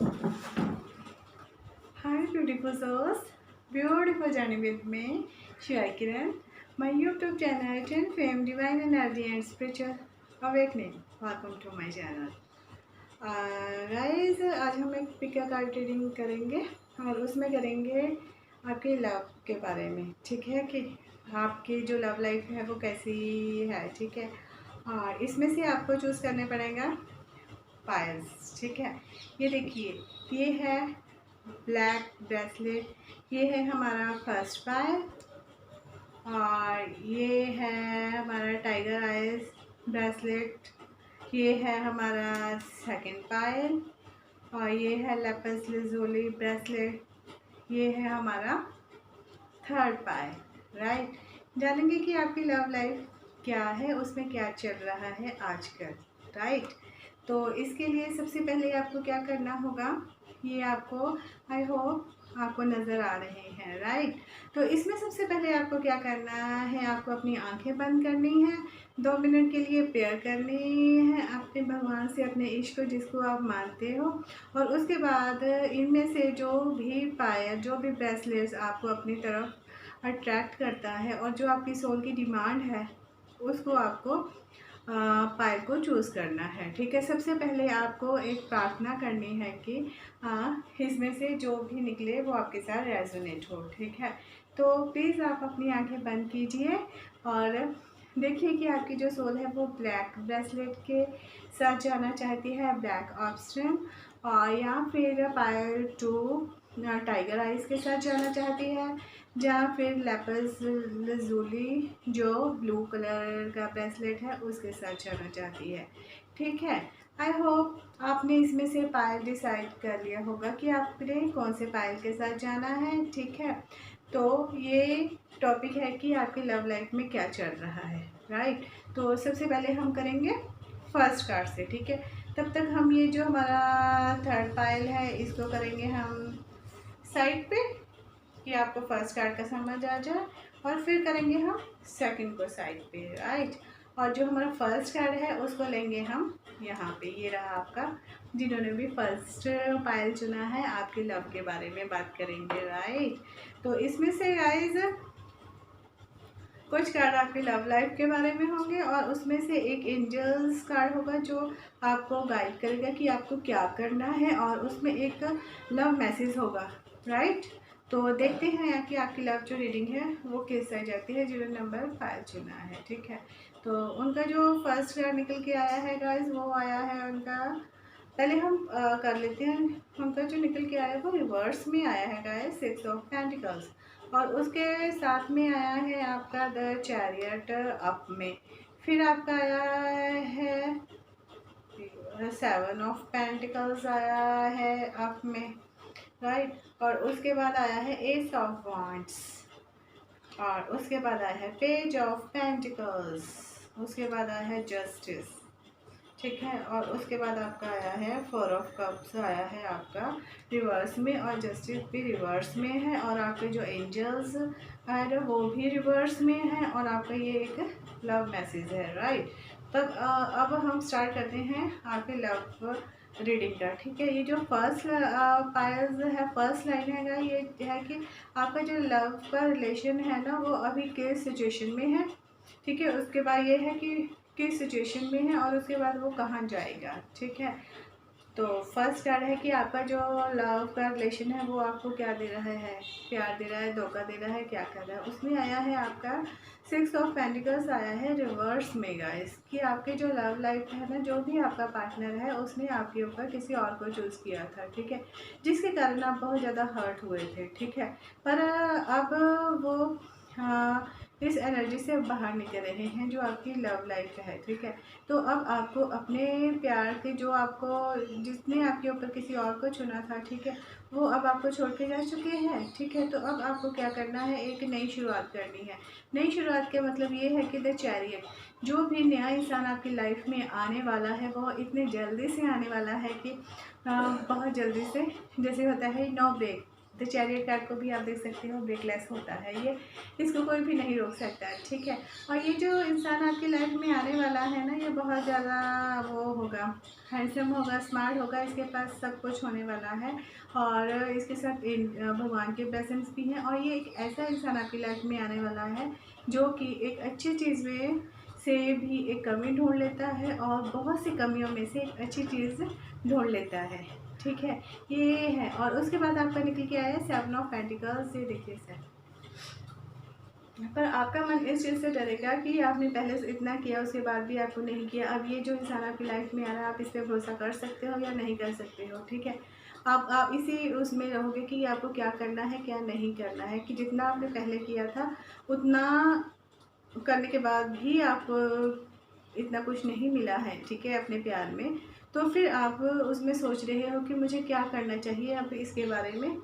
Hi beautiful souls, beautiful journey with me, Shivai Kiran, my YouTube channel 10 Fame Divine Energy and Spiritual Awakening. Welcome to my channel. Guys आज हम एक pick card reading करेंगे और उसमें करेंगे आपके love के बारे में, ठीक है कि आपकी जो लव लाइफ है वो कैसी है, ठीक है। और इसमें से आपको चूज़ करने पड़ेगा पायल्स, ठीक है। ये देखिए, ये है ब्लैक ब्रेसलेट, ये है हमारा फर्स्ट पायल और ये है हमारा टाइगर आइज ब्रेसलेट, ये है हमारा सेकंड पायल और ये है लेपिस लाजुली ब्रेसलेट, ये है हमारा थर्ड पायल। राइट, जानेंगे कि आपकी लव लाइफ क्या है, उसमें क्या चल रहा है आजकल। राइट, तो इसके लिए सबसे पहले आपको क्या करना होगा, ये आपको आई होप आपको नज़र आ रहे हैं। राइट, तो इसमें सबसे पहले आपको क्या करना है, आपको अपनी आंखें बंद करनी है, 2 मिनट के लिए प्रेयर करनी है अपने भगवान से, अपने इश्क को जिसको आप मानते हो। और उसके बाद इनमें से जो भी पायल, जो भी ब्रेसलेट्स आपको अपनी तरफ अट्रैक्ट करता है और जो आपकी सोल की डिमांड है, उसको आपको पायल को चूज़ करना है, ठीक है। सबसे पहले आपको एक प्रार्थना करनी है कि इसमें से जो भी निकले वो आपके साथ रेजोनेट हो, ठीक है। तो प्लीज़ आप अपनी आंखें बंद कीजिए और देखिए कि आपकी जो सोल है वो ब्लैक ब्रेसलेट के साथ जाना चाहती है, ब्लैक ऑब्स्ट्रम, और या फिर पायल टू टाइगर आइज के साथ जाना चाहती है, या फिर लेपिस लाजुली जो ब्लू कलर का ब्रेसलेट है उसके साथ जाना चाहती है, ठीक है। आई होप आपने इसमें से पायल डिसाइड कर लिया होगा कि आपने कौन से पायल के साथ जाना है, ठीक है। तो ये टॉपिक है कि आपकी लव लाइफ में क्या चल रहा है। राइट, तो सबसे पहले हम करेंगे फर्स्ट कार्ड से, ठीक है। तब तक हम ये जो हमारा थर्ड पायल है इसको करेंगे हम साइड पे कि आपको फर्स्ट कार्ड का समझ आ जाए, और फिर करेंगे हम सेकंड को साइड पे। राइट, और जो हमारा फर्स्ट कार्ड है उसको लेंगे हम यहाँ पे, ये रहा आपका, जिन्होंने भी फर्स्ट पायल चुना है, आपके लव के बारे में बात करेंगे। राइट, तो इसमें से गाइज कुछ कार्ड आपकी लव लाइफ के बारे में होंगे और उसमें से एक एंजल्स कार्ड होगा जो आपको गाइड करेगा कि आपको क्या करना है, और उसमें एक लव मैसेज होगा। राइट, तो देखते हैं कि आपकी लव जो रीडिंग है वो किस साइड जाती है, जिन्होंने नंबर 5 चुना है, ठीक है। तो उनका जो फर्स्ट कार्ड निकल के आया है गाइज, वो आया है उनका, पहले हम कर लेते हैं। उनका जो निकल के आया है वो रिवर्स में आया है गाइज, 6 ऑफ पेंटिकल्स, और उसके साथ में आया है आपका द चैरियट अप में, फिर आपका आया है 7 ऑफ पेंटिकल्स आया है अप में। राइट, और उसके बाद आया है एस ऑफ वॉन्ड्स, और उसके बाद आया है पेज ऑफ पेंटिकल्स, उसके बाद आया है जस्टिस, ठीक है। और उसके बाद आपका आया है 4 ऑफ कप्स आया है आपका रिवर्स में, और जस्टिस भी रिवर्स में है, और आपके जो एंजल्स है वो भी रिवर्स में है, और आपका ये एक लव मैसेज है। राइट, तब अब हम स्टार्ट करते हैं आपके लव रीडिंग का, ठीक है। ये जो फर्स्ट पायल्स है, फर्स्ट लाइन है, ये है कि आपका जो लव का रिलेशन है ना वो अभी किस सिचुएशन में है, ठीक है। उसके बाद ये है कि किस सिचुएशन में है, और उसके बाद वो कहाँ जाएगा, ठीक है। तो फर्स्ट कार्ड है कि आपका जो लव का रिलेशन है वो आपको क्या दे रहा है, प्यार दे रहा है, धोखा दे रहा है, क्या कर रहा है। उसमें आया है आपका 6 ऑफ पेंटिकल्स आया है रिवर्स में गाइस, कि आपके जो लव लाइफ है ना, जो भी आपका पार्टनर है उसने आपके ऊपर किसी और को चूज़ किया था, ठीक है, जिसके कारण आप बहुत ज़्यादा हर्ट हुए थे, ठीक है। पर अब वो इस एनर्जी से बाहर निकल रहे हैं जो आपकी लव लाइफ है, ठीक है। तो अब आपको अपने प्यार के, जो आपको, जिसने आपके ऊपर किसी और को चुना था, ठीक है, वो अब आपको छोड़ के जा चुके हैं, ठीक है। तो अब आपको क्या करना है, एक नई शुरुआत करनी है। नई शुरुआत का मतलब ये है कि द चैरियट, जो भी नया इंसान आपकी लाइफ में आने वाला है वो इतने जल्दी से आने वाला है कि बहुत जल्दी से, जैसे होता है no break, the chariot card को भी आप देख सकते हो, ब्रेकलेस होता है ये, इसको कोई भी नहीं रोक सकता है, ठीक है। और ये जो इंसान आपकी लाइफ में आने वाला है ना, ये बहुत ज़्यादा वो होगा, हैंडसम होगा, स्मार्ट होगा, इसके पास सब कुछ होने वाला है और इसके साथ भगवान के ब्लेसिंग्स भी हैं। और ये एक ऐसा इंसान आपकी लाइफ में आने वाला है जो कि एक अच्छी चीज़ में से भी एक कमी ढूंढ लेता है और बहुत सी कमियों में से एक अच्छी चीज़ ढूंढ लेता है, ठीक है, ये है। और उसके बाद आपका निकल के आया 7 ऑफ पेंटिकल्स। ये देखिए सर, पर आपका मन इस चीज़ से डरेगा कि आपने पहले से इतना किया उसके बाद भी आपको नहीं किया। अब ये जो इंसान आपकी लाइफ में आ रहा है, आप इस पर भरोसा कर सकते हो या नहीं कर सकते हो, ठीक है। आप इसी उसमें रहोगे कि आपको क्या करना है क्या नहीं करना है, कि जितना आपने पहले किया था उतना करने के बाद भी आप इतना कुछ नहीं मिला है, ठीक है, अपने प्यार में, तो फिर आप उसमें सोच रहे हो कि मुझे क्या करना चाहिए अब इसके बारे में।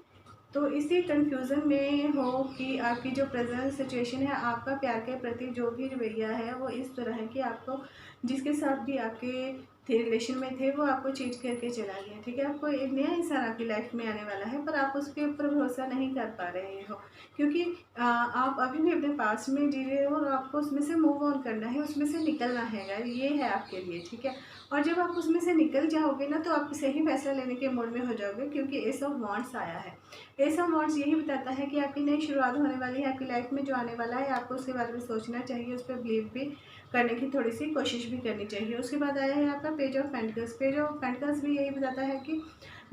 तो इसी कंफ्यूजन में हो कि आपकी जो प्रेजेंट सिचुएशन है, आपका प्यार के प्रति जो भी रवैया है वो इस तरह है कि आपको जिसके साथ भी आपके थे रिलेशन में थे वो आपको चीट करके चला गया, ठीक है। आपको एक नया इंसान आपकी लाइफ में आने वाला है, पर आप उसके ऊपर भरोसा नहीं कर पा रहे हो क्योंकि आप अभी भी अपने पास में जी रहे हो और आपको उसमें से मूव ऑन करना है, उसमें से निकलना है, ये है आपके लिए, ठीक है। और जब आप उसमें से निकल जाओगे ना, तो आप सही फैसला लेने के मूड में हो जाओगे क्योंकि एस ऑफ वांड्स आया है। एस ऑफ वांड्स यही बताता है कि आपकी नई शुरुआत होने वाली है, आपकी लाइफ में जो आने वाला है आपको उसके बारे में सोचना चाहिए, उस पर बिलीव भी करने की थोड़ी सी कोशिश भी करनी चाहिए। उसके बाद आया है आपका page of pentacles. Page of pentacles भी यही बताता है कि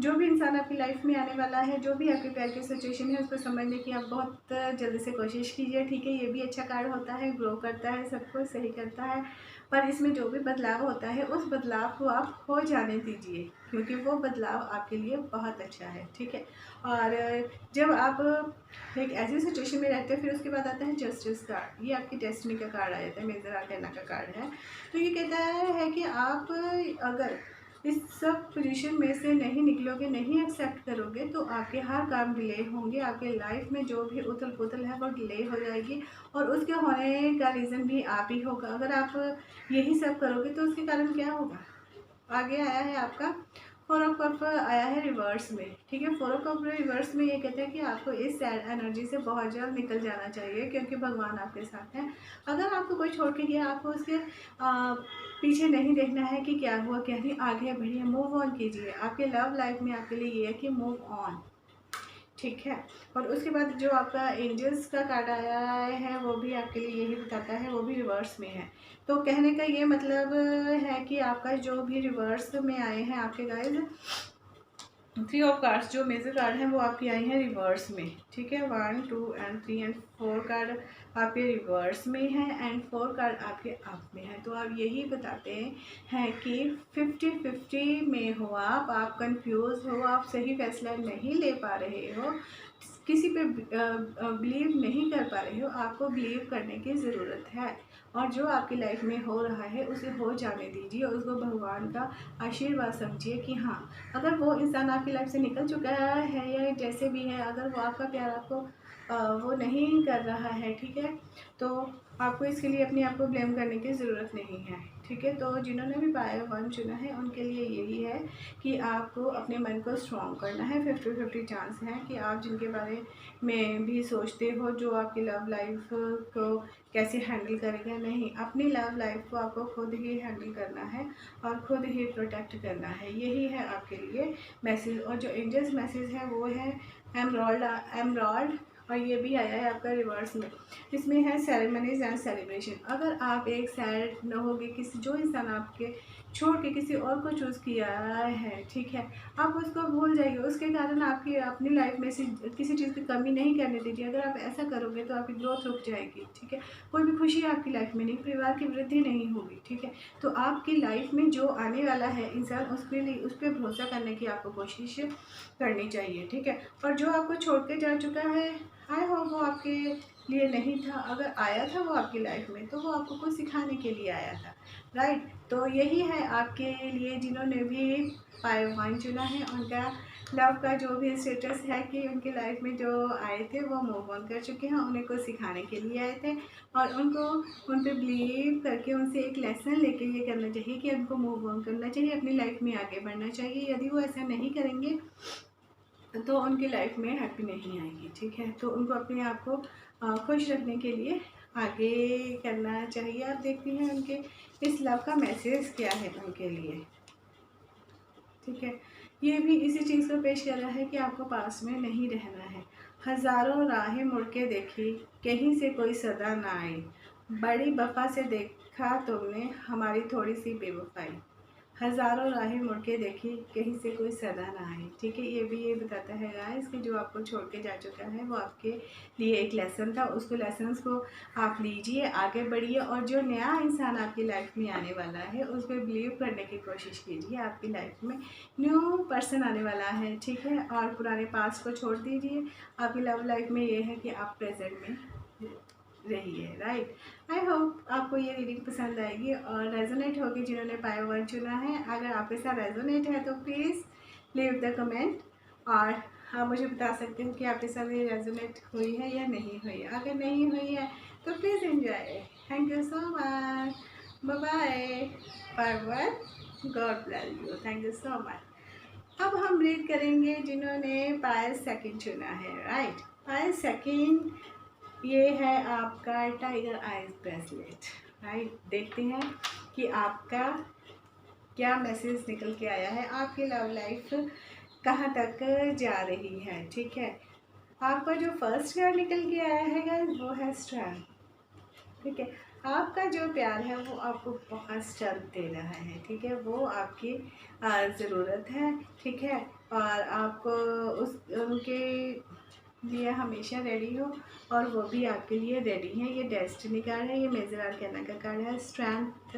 जो भी इंसान आपकी लाइफ में आने वाला है, जो भी आपके प्यार की सिचुएशन है, उसको समझने की आप बहुत जल्दी से कोशिश कीजिए, ठीक है। ये भी अच्छा कार्ड होता है, ग्रो करता है, सब कुछ सही करता है, पर इसमें जो भी बदलाव होता है उस बदलाव को आप हो जाने दीजिए क्योंकि वो बदलाव आपके लिए बहुत अच्छा है, ठीक है। और जब आप एक ऐसी सिचुएशन में रहते हो, फिर उसके बाद आता है जस्टिस कार्ड। ये आपकी डेस्टिनी का कार्ड आ जाता है, मेजर आर्काना का कार्ड है। तो ये कहता है कि आप अगर इस सब पोजीशन में से नहीं निकलोगे, नहीं एक्सेप्ट करोगे, तो आपके हर काम डिले होंगे, आपके लाइफ में जो भी उथल पुथल है वो डिले हो जाएगी और उसके होने का रीज़न भी आप ही होगा। अगर आप यही सब करोगे तो उसके कारण क्या होगा। आगे आया है आपका 4 ऑफ कप आया है रिवर्स में, ठीक है। 4 ऑफ कप रिवर्स में ये कहते हैं कि आपको इस सैड एनर्जी से बहुत जल्द निकल जाना चाहिए क्योंकि भगवान आपके साथ हैं। अगर आपको कोई छोड़ के गया, आपको उसके पीछे नहीं देखना है कि क्या हुआ क्या नहीं, आगे बढ़िए, मूव ऑन कीजिए। आपके लव लाइफ में आपके लिए ये है कि मूव ऑन, ठीक है। और उसके बाद जो आपका एंजल्स का कार्ड आया है वो भी आपके लिए यही बताता है, वो भी रिवर्स में है। तो कहने का ये मतलब है कि आपका जो भी रिवर्स में आए हैं आपके गाइस 3 ऑफ कार्ड्स, जो मेजर कार्ड हैं वो आपकी आई हैं रिवर्स में, ठीक है। 1 2 एंड 3 एंड 4 कार्ड आपके रिवर्स में है एंड 4 कार्ड आपके अप में है। तो आप यही बताते हैं कि 50-50 में हो आप कंफ्यूज हो, आप सही फैसला नहीं ले पा रहे हो, किसी पे बिलीव नहीं कर पा रहे हो। आपको बिलीव करने की ज़रूरत है और जो आपकी लाइफ में हो रहा है उसे हो जाने दीजिए और उसको भगवान का आशीर्वाद समझिए कि हाँ, अगर वो इंसान आपकी लाइफ से निकल चुका है या जैसे भी है, अगर वो आपका प्यार आपको वो नहीं कर रहा है, ठीक है, तो आपको इसके लिए अपने आप को ब्लेम करने की ज़रूरत नहीं है, ठीक है। तो जिन्होंने भी बाय वन चुना है उनके लिए यही है कि आपको अपने मन को स्ट्रॉन्ग करना है। 50-50 चांस है कि आप जिनके बारे में भी सोचते हो, जो आपकी लव लाइफ को कैसे हैंडल करेगा, नहीं, अपनी लव लाइफ को आपको खुद ही हैंडल करना है और खुद ही प्रोटेक्ट करना है, यही है आपके लिए मैसेज। और जो एंजल्स मैसेज है वो है एमरॉल्ड और ये भी आया है आपका रिवर्स में। इसमें है सेरेमनीज एंड सेलिब्रेशन। अगर आप एक सैड न होगे, किसी जो इंसान आपके छोड़ के किसी और को चूज़ किया है, ठीक है, आप उसको भूल जाइए, उसके कारण आपकी अपनी लाइफ में से किसी चीज़ की कमी नहीं करने दीजिए। अगर आप ऐसा करोगे तो आपकी ग्रोथ रुक जाएगी, ठीक है, कोई भी खुशी आपकी लाइफ में नहीं, परिवार की वृद्धि नहीं होगी, ठीक है। तो आपकी लाइफ में जो आने वाला है इंसान, उसके लिए उस पर भरोसा करने की आपको कोशिश करनी चाहिए, ठीक है। और जो आपको छोड़ के जा चुका है, आई होप वो आपके लिए नहीं था, अगर आया था वो आपकी लाइफ में तो वो आपको कुछ सिखाने के लिए आया था, राइट। तो यही है आपके लिए जिन्होंने भी पाई वन चुना है, उनका लव का जो भी स्टेटस है कि उनकी लाइफ में जो आए थे वो मूव ऑन कर चुके हैं, उन्हें कुछ सिखाने के लिए आए थे और उनको उन पर बिलीव करके उनसे एक लेसन लेके ये करना चाहिए कि उनको मूव ऑन करना चाहिए, अपनी लाइफ में आगे बढ़ना चाहिए। यदि वो ऐसा नहीं करेंगे तो उनकी लाइफ में हैप्पी नहीं आएगी, ठीक है। तो उनको अपने आप को खुश रखने के लिए आगे करना चाहिए। आप देखती हैं उनके इस लव का मैसेज क्या है उनके लिए, ठीक है। ये भी इसी चीज़ को पेश कर रहा है कि आपको पास में नहीं रहना है। हज़ारों राहें मुड़ के देखी, कहीं से कोई सदा ना आई, बड़ी वफा से देखा तुमने हमारी थोड़ी सी बेवफाई, हज़ारों राहें मुड़ के देखी, कहीं से कोई सदा ना आई, ठीक है। ये भी ये बताता है गाइस कि जो आपको छोड़ के जा चुका है वो आपके लिए एक लेसन था, उसको लेसन्स को आप लीजिए, आगे बढ़िए, और जो नया इंसान आपकी लाइफ में आने वाला है उस पर बिलीव करने की कोशिश कीजिए। आपकी लाइफ में न्यू पर्सन आने वाला है, ठीक है। और पुराने पास्ट को छोड़ दीजिए। आपकी लव लाइफ में ये है कि आप प्रेजेंट में रही है, राइट। आई होप आपको ये रीडिंग पसंद आएगी और रेजोनेट होगी जिन्होंने पाया वन चुना है। अगर आपके साथ रेजोनेट है तो प्लीज़ लीव द कमेंट, और आप मुझे बता सकते हैं कि आपके साथ ये रेजोनेट हुई है या नहीं हुई। अगर नहीं हुई है तो please enjoy. Thank you so much, bye bye, forward, God bless you, thank you so much. अब हम रीड करेंगे जिन्होंने पायल सेकंड चुना है, राइट। पायल सेकंड, ये है आपका टाइगर आइज ब्रेसलेट, राइट। देखते हैं कि आपका क्या मैसेज निकल के आया है, आपकी लव लाइफ कहाँ तक जा रही है, ठीक है। आपका जो फर्स्ट कार्ड निकल के आया है गाइस वो है स्ट्रेंथ, ठीक है। आपका जो प्यार है वो आपको बहुत स्ट्रेंथ दे रहा है, ठीक है। वो आपकी ज़रूरत है, ठीक है। और आपको उस उनके लिए हमेशा रेडी हो और वो भी आपके लिए रेडी हैं। ये डेस्टिनी कार्ड है, ये मेजर आर्काना का कार्ड है। स्ट्रेंथ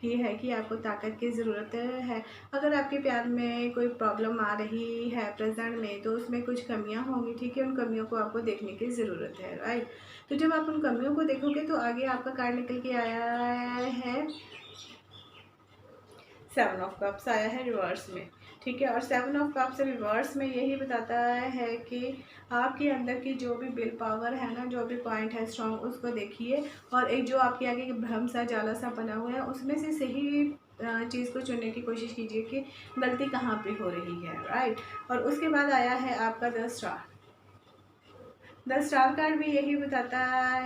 ये है कि आपको ताकत की ज़रूरत है। अगर आपके प्यार में कोई प्रॉब्लम आ रही है प्रेजेंट में तो उसमें कुछ कमियां होंगी, ठीक है। उन कमियों को आपको देखने की ज़रूरत है, राइट। तो जब आप उन कमियों को देखोगे तो आगे आपका कार्ड निकल के आया है 7 ऑफ कप्स आया है रिवर्स में, ठीक है। और 7 ऑफ कप्स रिवर्स में यही बताता है कि आपके अंदर की जो भी विल पावर है ना, जो भी पॉइंट है स्ट्रॉन्ग, उसको देखिए और एक जो आपके आगे भ्रम सा जाला सा बना हुआ है उसमें से सही चीज़ को चुनने की कोशिश कीजिए कि गलती कहाँ पे हो रही है, राइट। और उसके बाद आया है आपका the star. The star card भी यही बताता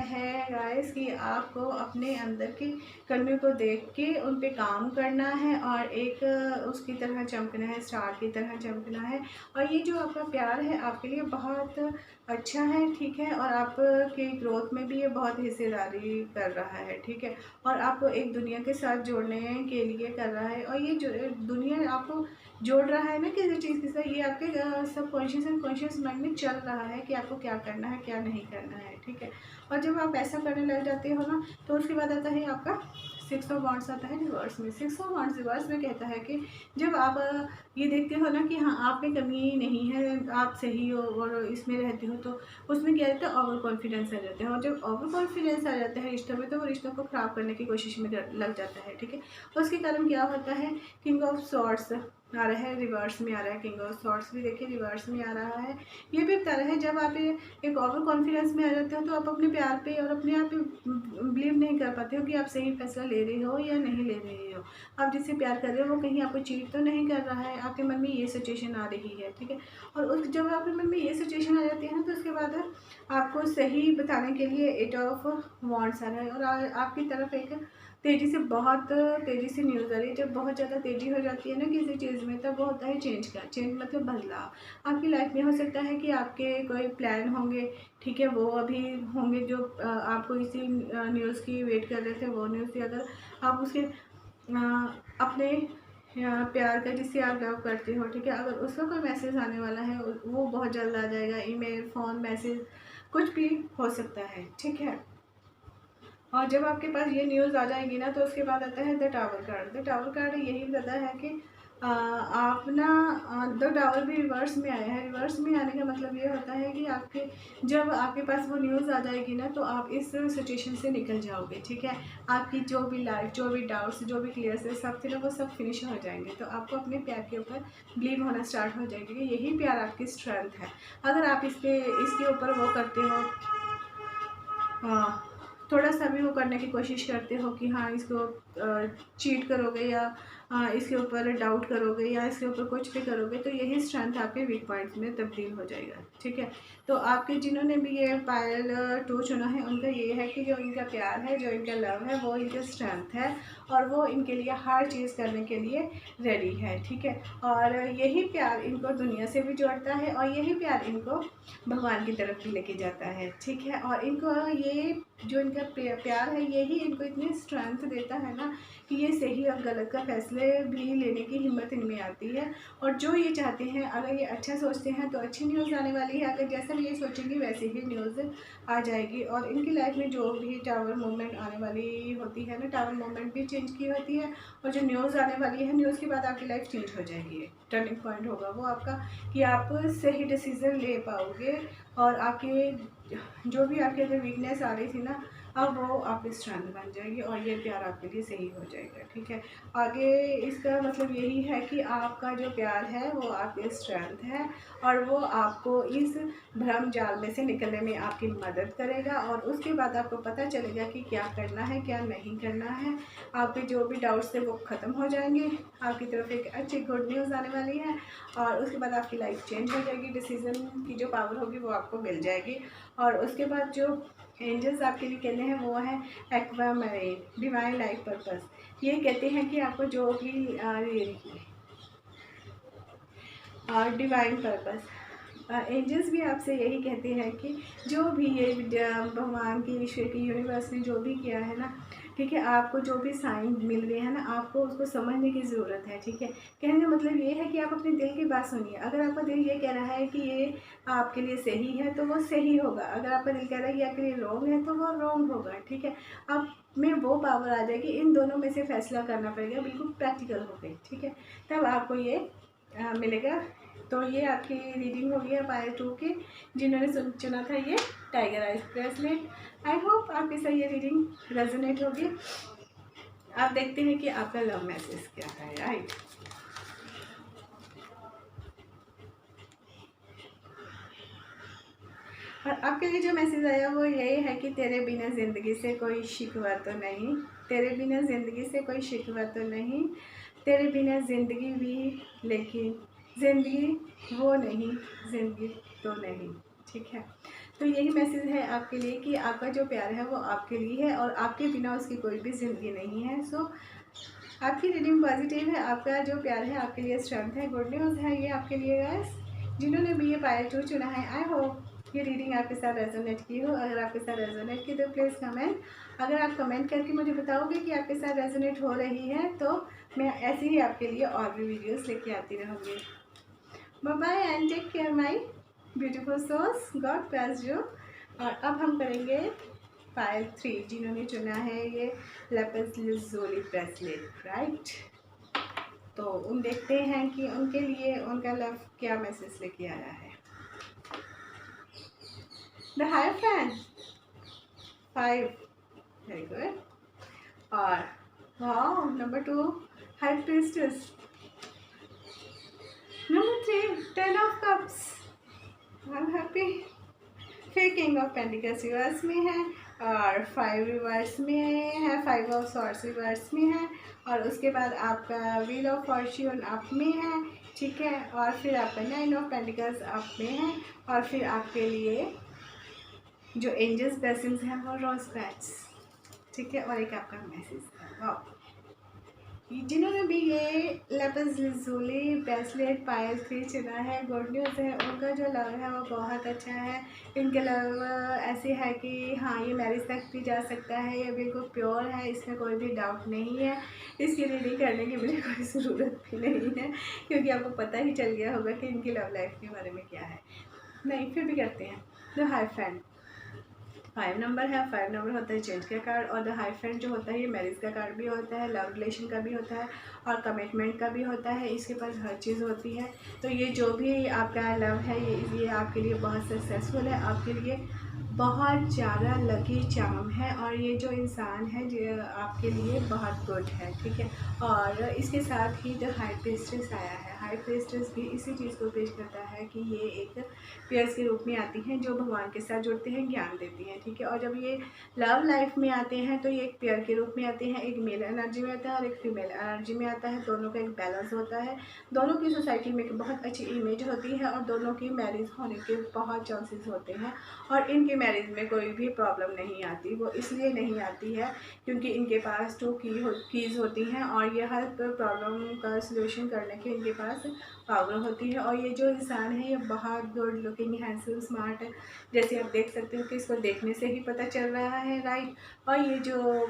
है गाइस कि आपको अपने अंदर की कमियों को देख के उन पे काम करना है और एक उसकी तरह चमकना है, स्टार की तरह चमकना है। और ये जो आपका प्यार है आपके लिए बहुत अच्छा है, ठीक है। और आपकी ग्रोथ में भी ये बहुत हिस्सेदारी कर रहा है, ठीक है। और आपको एक दुनिया के साथ जोड़ने के लिए कर रहा है, और ये जो दुनिया आपको जोड़ रहा है ना किसी चीज़ के साथ, ये आपके सब कॉन्शियस एंड कॉन्शियस माइंड में चल रहा है कि आपको क्या करना है क्या नहीं करना है, ठीक है। और जब आप ऐसा करने लग जाते हो ना तो उसके बाद आता है आपका 6 ऑफ वांड्स आता है रिवर्स में। 6 ऑफ वांड्स रिवर्स में कहता है कि जब आप ये देखते हो ना कि हाँ आप में कमी नहीं है, आप सही हो और इसमें रहते हो, तो उसमें क्या रहता है ओवर कॉन्फिडेंस आ जाता है। और जब ओवर कॉन्फिडेंस आ जाता है रिश्तों में तो वो रिश्तों को ख़राब करने की कोशिश में लग जाता है, ठीक है। उसके कारण क्या होता है, किंग ऑफ सॉर्ड्स आ रहा है रिवर्स में आ रहा है, किंग ऑफ सॉर्ड्स भी देखिए रिवर्स में आ रहा है। ये भी बता रहा है जब आप एक ओवर कॉन्फिडेंस में आ जाते हो तो आप अपने प्यार पे और अपने आप पे बिलीव नहीं कर पाते हो कि आप सही फैसला ले रहे हो या नहीं ले रहे हो। आप जिससे प्यार कर रहे हो वो कहीं आपको चीट तो नहीं कर रहा है, आपके मन में ये सिचुएशन आ रही है, ठीक है। और उस जब आपके मन में ये सिचुएशन आ जाती है ना तो उसके बाद आपको सही बताने के लिए 8 ऑफ वांड्स आ रहा है। और आपकी तरफ एक तेज़ी से बहुत तेज़ी से न्यूज़ आ रही है। जब बहुत ज़्यादा तेज़ी हो जाती है ना किसी चीज़ में तब वो होता है चेंज का। चेंज मतलब बदलाव। आपकी लाइफ में हो सकता है कि आपके कोई प्लान होंगे, ठीक है, वो अभी होंगे जो आपको इसी न्यूज़ की वेट कर रहे थे, वो न्यूज़ अगर आप उसके अपने प्यार का जिससे आप लव करते हो, ठीक है, अगर उसका कोई मैसेज आने वाला है वो बहुत जल्द आ जाएगा। ईमेल, फ़ोन, मैसेज कुछ भी हो सकता है, ठीक है। और जब आपके पास ये न्यूज़ आ जाएगी ना तो उसके बाद आता है the tower card. The tower card यही बताता है कि आप ना द टावर भी रिवर्स में आया है। रिवर्स में आने का मतलब ये होता है कि आपके जब आपके पास वो न्यूज़ आ जाएगी ना तो आप इस सिचुएशन से निकल जाओगे, ठीक है। आपकी जो भी लाइफ, जो भी डाउट्स, जो भी क्लियर से सब थे ना वो सब फिनिश हो जाएंगे। तो आपको अपने प्यार के ऊपर बिलीव होना स्टार्ट हो जाएगी। यही प्यार आपकी स्ट्रेंथ है। अगर आप इसके ऊपर वो करते हो, थोड़ा सा भी वो करने की कोशिश करते हो कि हाँ इसको चीट करोगे या इसके ऊपर डाउट करोगे या इसके ऊपर कुछ भी करोगे तो यही स्ट्रेंथ आपके वीक पॉइंट्स में तब्दील हो जाएगा, ठीक है। तो आपके जिन्होंने भी ये पायल 2 चुना है उनका ये है कि जो इनका प्यार है, जो इनका लव है, वो इनका स्ट्रेंथ है और वो इनके लिए हर चीज़ करने के लिए रेडी है, ठीक है। और यही प्यार इनको दुनिया से भी जोड़ता है और यही प्यार इनको भगवान की तरफ भी लेके जाता है, ठीक है। और इनको ये जो इनका प्यार है यही इनको इतनी स्ट्रेंथ देता है ना कि ये सही और गलत का फैसले भी लेने की हिम्मत इनमें आती है। और जो ये चाहते हैं, अगर ये अच्छा सोचते हैं तो अच्छी न्यूज़ आने वाली है, अगर जैसा भी ये सोचेंगे वैसे ही न्यूज़ आ जाएगी। और इनकी लाइफ में जो भी टावर मूवमेंट आने वाली होती है ना, टावर मूवमेंट भी चेंज की होती है और जो न्यूज़ आने वाली है, न्यूज़ के बाद आपकी लाइफ चेंज हो जाएगी। टर्निंग पॉइंट होगा वो आपका कि आप सही डिसीज़न ले पाओगे और आपके जो भी आपके अंदर वीकनेस आ रही थी ना, अब वो आपकी स्ट्रेंथ बन जाएगी और ये प्यार आपके लिए सही हो जाएगा, ठीक है। आगे इसका मतलब यही है कि आपका जो प्यार है वो आपकी स्ट्रेंथ है और वो आपको इस भ्रम जाल में से निकलने में आपकी मदद करेगा और उसके बाद आपको पता चलेगा कि क्या करना है, क्या नहीं करना है। आपके जो भी डाउट्स थे वो ख़त्म हो जाएंगे, आपकी तरफ एक अच्छी गुड न्यूज़ आने वाली है और उसके बाद आपकी लाइफ चेंज हो जाएगी। डिसीज़न की जो पावर होगी वो आपको मिल जाएगी। और उसके बाद जो एंजल्स आपके लिए कहते हैं वो है aqua marine, divine life purpose. ये कहते हैं कि आपको जो भी डिवाइन पर्पस, एंजल्स भी आपसे यही कहते हैं कि जो भी ये भगवान की, ईश्वर की, यूनिवर्स ने जो भी किया है ना, ठीक है, आपको जो भी साइन मिल रहे हैं ना, आपको उसको समझने की ज़रूरत है, ठीक है। कहने का मतलब ये है कि आप अपने दिल की बात सुनिए। अगर आपका दिल ये कह रहा है कि ये आपके लिए सही है तो वो सही होगा, अगर आपका दिल कह रहा है कि आपके लिए रॉन्ग है तो वो रॉन्ग होगा, ठीक है। आप में वो पावर आ जाएगी, इन दोनों में से फैसला करना पड़ेगा, बिल्कुल प्रैक्टिकल हो गई, ठीक है। तब आपको ये मिलेगा। तो ये आपकी रीडिंग हो गई है पायल 2 की, जिन्होंने चुना था ये tiger eyes bracelet. I hope आपके साथ ये रीडिंग रेजोनेट होगी। आप देखते हैं कि आपका लव मैसेज क्या है, राइट। और आपके लिए जो मैसेज आया वो यही है कि तेरे बिना ज़िंदगी से कोई शिकवा तो नहीं, तेरे बिना ज़िंदगी से कोई शिकवा तो नहीं, तेरे बिना ज़िंदगी भी, लेकिन ज़िंदगी वो नहीं, ज़िंदगी तो नहीं, ठीक है। तो यही मैसेज है आपके लिए कि आपका जो प्यार है वो आपके लिए है और आपके बिना उसकी कोई भी ज़िंदगी नहीं है। सो आपकी रीडिंग पॉजिटिव है, आपका जो प्यार है आपके लिए स्ट्रेंथ है, गुड न्यूज़ है ये आपके लिए गाइस, जिन्होंने भी ये पायल 2 चुना है। आई होप ये रीडिंग आपके साथ रेजोनेट की हो। अगर आपके साथ रेजोनेट की तो प्लीज़ कमेंट, अगर आप कमेंट करके मुझे बताओगे कि आपके साथ रेजोनेट हो रही है तो मैं ऐसे ही आपके लिए और भी वीडियोस लेके आती रहूँगी। Bye bye and take care my beautiful souls, God bless you. और अब हम करेंगे पायल 3, जिन्होंने चुना है ये लैपिस लाज़ुली ब्रेसलेट, राइट। तो उन देखते हैं कि उनके लिए उनका लव क्या मैसेज लेके आया है। The Hierophant 5, very good. और wow, number 2 High Priestess, number 3 10 of Cups, I'm happy। फिर King of Pentacles रिवर्स में है और 5 रिवर्स में है, 5 of Swords रिवर्स में है और उसके बाद आपका Wheel of Fortune अप में है, ठीक है। और फिर आपका 9 of Pentacles अप में है और फिर आपके लिए जो एंजल्स ब्लेसिंग्स हैं वो रोज पैच, ठीक है। और एक आपका मैसेज है, वाह। जिन्होंने भी ये लैपिस लाज़ुली ब्रेसलेट पायल 3 चुना है, गुड न्यूज़ है, उनका जो लव है वो बहुत अच्छा है। इनके लव ऐसे है कि हाँ ये मैरिज तक भी जा सकता है, ये बिल्कुल प्योर है, इसमें कोई भी डाउट नहीं है। इसकी रीडिंग करने की मुझे कोई ज़रूरत भी नहीं है क्योंकि आपको पता ही चल गया होगा कि इनकी लव लाइफ के बारे में क्या है। नहीं, फिर भी करते हैं। द हाइरोफेंट 5 नंबर है, 5 नंबर होता है चेंज का कार्ड और द हाइरोफेंट जो होता है ये मैरिज का कार्ड भी होता है, लव रिलेशन का भी होता है और कमिटमेंट का भी होता है। इसके पास हर चीज़ होती है। तो ये जो भी आपका लव है ये आपके लिए बहुत सक्सेसफुल है, आपके लिए बहुत ज़्यादा लकी चार्म है और ये जो इंसान है जो आपके लिए बहुत गुड है, ठीक है। और इसके साथ ही द हाई प्रीस्टेस आया है। हाई प्रीस्टेस भी इसी चीज़ को पेश करता है कि ये एक पेयर्स के रूप में आती हैं जो भगवान के साथ जुड़ते हैं, ज्ञान देती हैं, ठीक है। और जब ये लव लाइफ में आते हैं तो ये एक पेयर के रूप में आते हैं, एक मेल एनर्जी में आता है और एक फीमेल एनर्जी में आता है। दोनों का एक बैलेंस होता है, दोनों की सोसाइटी में एक बहुत अच्छी इमेज होती है और दोनों की मैरिज होने के बहुत चांसेस होते हैं। और इनकी मैरिज में कोई भी प्रॉब्लम नहीं आती। वो इसलिए नहीं आती है क्योंकि इनके पास 2 कीज़ होती हैं और ये हर प्रॉब्लम का सलूशन करने की इनके पास पावर होती है। और ये जो इंसान है ये बहुत गुड लुकिंग, हैंडसम, स्मार्ट है, जैसे आप देख सकते हो कि इसको देखने से ही पता चल रहा है, राइट। और ये जो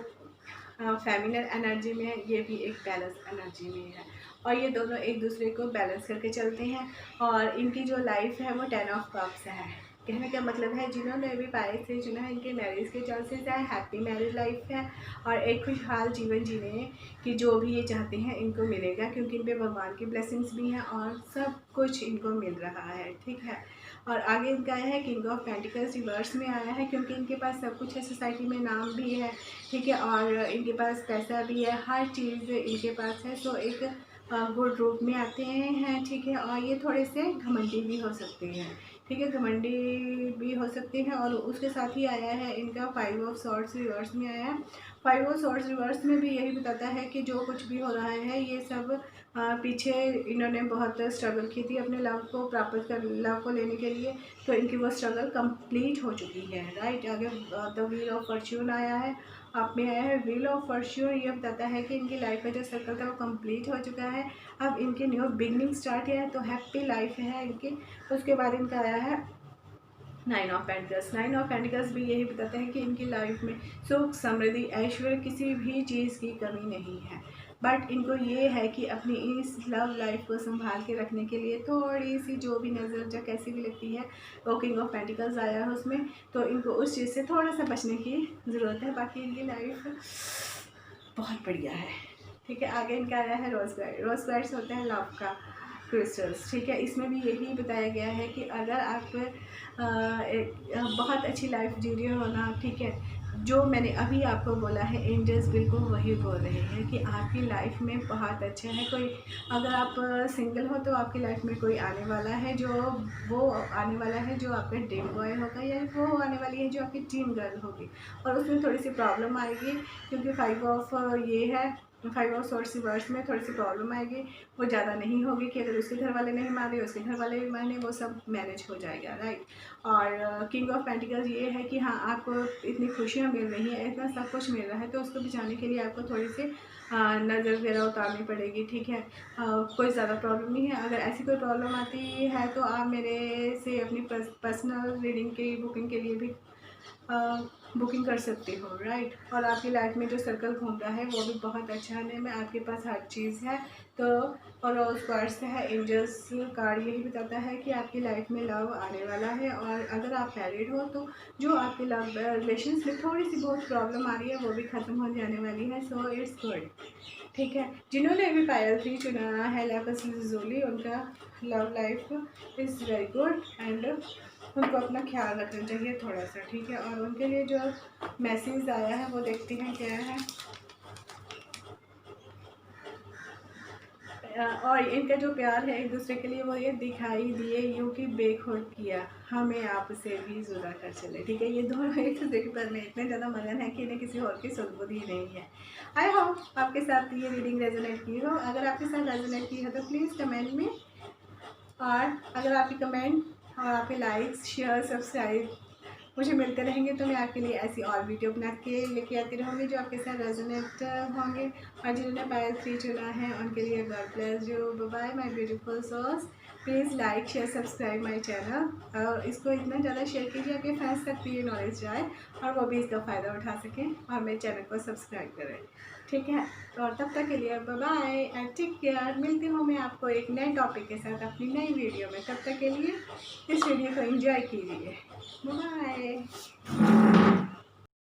फेमिनिन एनर्जी में है ये भी एक बैलेंस एनर्जी में है और ये दोनों एक दूसरे को बैलेंस करके चलते हैं। और इनकी जो लाइफ है वो 10 ऑफ कप्स है। कहने का मतलब है जिन्होंने भी पाए थे चुना है, इनके मैरिज के चांसेस है, हैप्पी मैरिज लाइफ है और एक खुशहाल जीवन जीने की जो भी ये चाहते हैं इनको मिलेगा, क्योंकि इन पे भगवान की ब्लेसिंग्स भी हैं और सब कुछ इनको मिल रहा है, ठीक है। और आगे इनका आया है किंग ऑफ पेंटिकल्स, रिवर्स में आया है क्योंकि इनके पास सब कुछ है, सोसाइटी में नाम भी है, ठीक है, और इनके पास पैसा भी है, हर चीज़ इनके पास है। सो एक गुड रूप में आते हैं, ठीक है। और ये थोड़े से घमंडी भी हो सकते हैं, ठीक है, घमंडी भी हो सकते हैं। और उसके साथ ही आया है इनका 5 ऑफ सॉर्ड्स रिवर्स में आया है। 5 ऑफ सॉर्ड्स रिवर्स में भी यही बताता है कि जो कुछ भी हो रहा है ये सब पीछे इन्होंने बहुत स्ट्रगल की थी अपने लव को प्राप्त कर, लव को लेने के लिए, तो इनकी वो स्ट्रगल कंप्लीट हो चुकी है, राइट। आगे द व्हील ऑफ फॉर्च्यून आया है, आप में आया है व्हील ऑफ फॉर्च्यून। ये बताता है कि इनकी लाइफ का जो सर्कल था वो कंप्लीट हो चुका है, अब इनकी न्यू बिगनिंग स्टार्ट है, तो हैप्पी लाइफ है इनकी। उसके बाद इनका आया है 9 ऑफ पेंटिकल्स। 9 ऑफ पेंटिकल्स भी यही बताते हैं कि इनकी लाइफ में सुख, समृद्धि, ऐश्वर्य, किसी भी चीज़ की कमी नहीं है। बट इनको ये है कि अपनी इस लव लाइफ को संभाल के रखने के लिए थोड़ी सी जो भी नज़र जो कैसी भी लगती है, वो किंग ऑफ पेंटिकल्स आया है उसमें, तो इनको उस चीज़ से थोड़ा सा बचने की ज़रूरत है। बाकी इनकी लाइफ बहुत बढ़िया है, ठीक है। आगे इनका आया है रोज़ क्वार्ट्स। रोज़ क्वार्ट्स होता है लव का क्रिस्टल्स, ठीक है। इसमें भी यही बताया गया है कि अगर आप एक बहुत अच्छी लाइफ जी रहे हो ना, ठीक है, जो मैंने अभी आपको बोला है एंजल्स बिल्कुल वही बोल रहे हैं कि आपकी लाइफ में बहुत अच्छा है। कोई अगर आप सिंगल हो तो आपकी लाइफ में कोई आने वाला है, जो वो आने वाला है जो आपका ड्रीम बॉय होगा, या वो आने वाली है जो आपकी ड्रीम गर्ल होगी। और उसमें थोड़ी सी प्रॉब्लम आएगी क्योंकि 5 ऑफ ये है, 5 ऑफ सॉर्ड्स रिवर्स में थोड़ी सी प्रॉब्लम आएगी। वो ज़्यादा नहीं होगी कि अगर उसके घर वाले नहीं माने, उसके घर वाले भी माने, वो सब मैनेज हो जाएगा, राइट। और किंग ऑफ पेंटिकल्स ये है कि हाँ आपको इतनी खुशियाँ मिल रही हैं, इतना सब कुछ मिल रहा है, तो उसको बचाने के लिए आपको थोड़ी सी नज़र वगैरह उतारनी पड़ेगी, ठीक है। कोई ज़्यादा प्रॉब्लम नहीं है। अगर ऐसी कोई प्रॉब्लम आती है तो आप मेरे से अपनी पर्सनल रीडिंग की बुकिंग के लिए भी बुकिंग कर सकते हो, राइट। और आपकी लाइफ में जो सर्कल घूम रहा है वो भी बहुत अच्छा है, में आपके पास हर चीज़ है। तो और रोज़ क्वार्ट्स है, एंजल्स कार्ड यही बताता है कि आपकी लाइफ में लव आने वाला है। और अगर आप मैरिड हो तो जो आपके लव रिलेशंस में थोड़ी सी बहुत प्रॉब्लम आ रही है वो भी ख़त्म हो जाने वाली है। सो इट्स गुड, ठीक है। जिन्होंने भी पायल 3 चुना है लापिस lazuli, उनका love life is very good and उनको अपना ख्याल रखना चाहिए थोड़ा सा, ठीक है। और उनके लिए जो मैसेज आया है वो देखते हैं क्या है। और इनका जो प्यार है एक दूसरे के लिए वो ये दिखाई दिए यूँ कि बेखुद किया हमें आपसे भी जुदा कर चले, ठीक है। ये दोनों एक दूसरे के पर में इतने ज़्यादा मगन है कि इन्हें किसी और की सुध ही नहीं है। आई होप आपके साथ ये रीडिंग रेजोनेट की हो। अगर आपके साथ रेजोनेट की हो तो प्लीज़ कमेंट में, और अगर आपकी कमेंट और आपके लाइक्स, शेयर, सब्सक्राइब मुझे मिलते रहेंगे तो मैं आपके लिए ऐसी और वीडियो बना के लेके आती रहूँगी जो आपके साथ रेजोनेट होंगे। और जिन्होंने पायल 3 चुना है उनके लिए God bless you, bye my beautiful souls. Please like, share, subscribe my channel और इसको इतना ज़्यादा शेयर कीजिए कि फ्रेंड्स तक भी ये नॉलेज जाए और वो भी इसका फ़ायदा उठा सकें और मेरे चैनल को सब्सक्राइब करें, ठीक है। तो और तब तक के लिए बाय एंड टेक केयर। मिलती हूँ मैं आपको एक नए टॉपिक के साथ अपनी नई वीडियो में। तब तक के लिए इस वीडियो को एंजॉय कीजिए। बाय।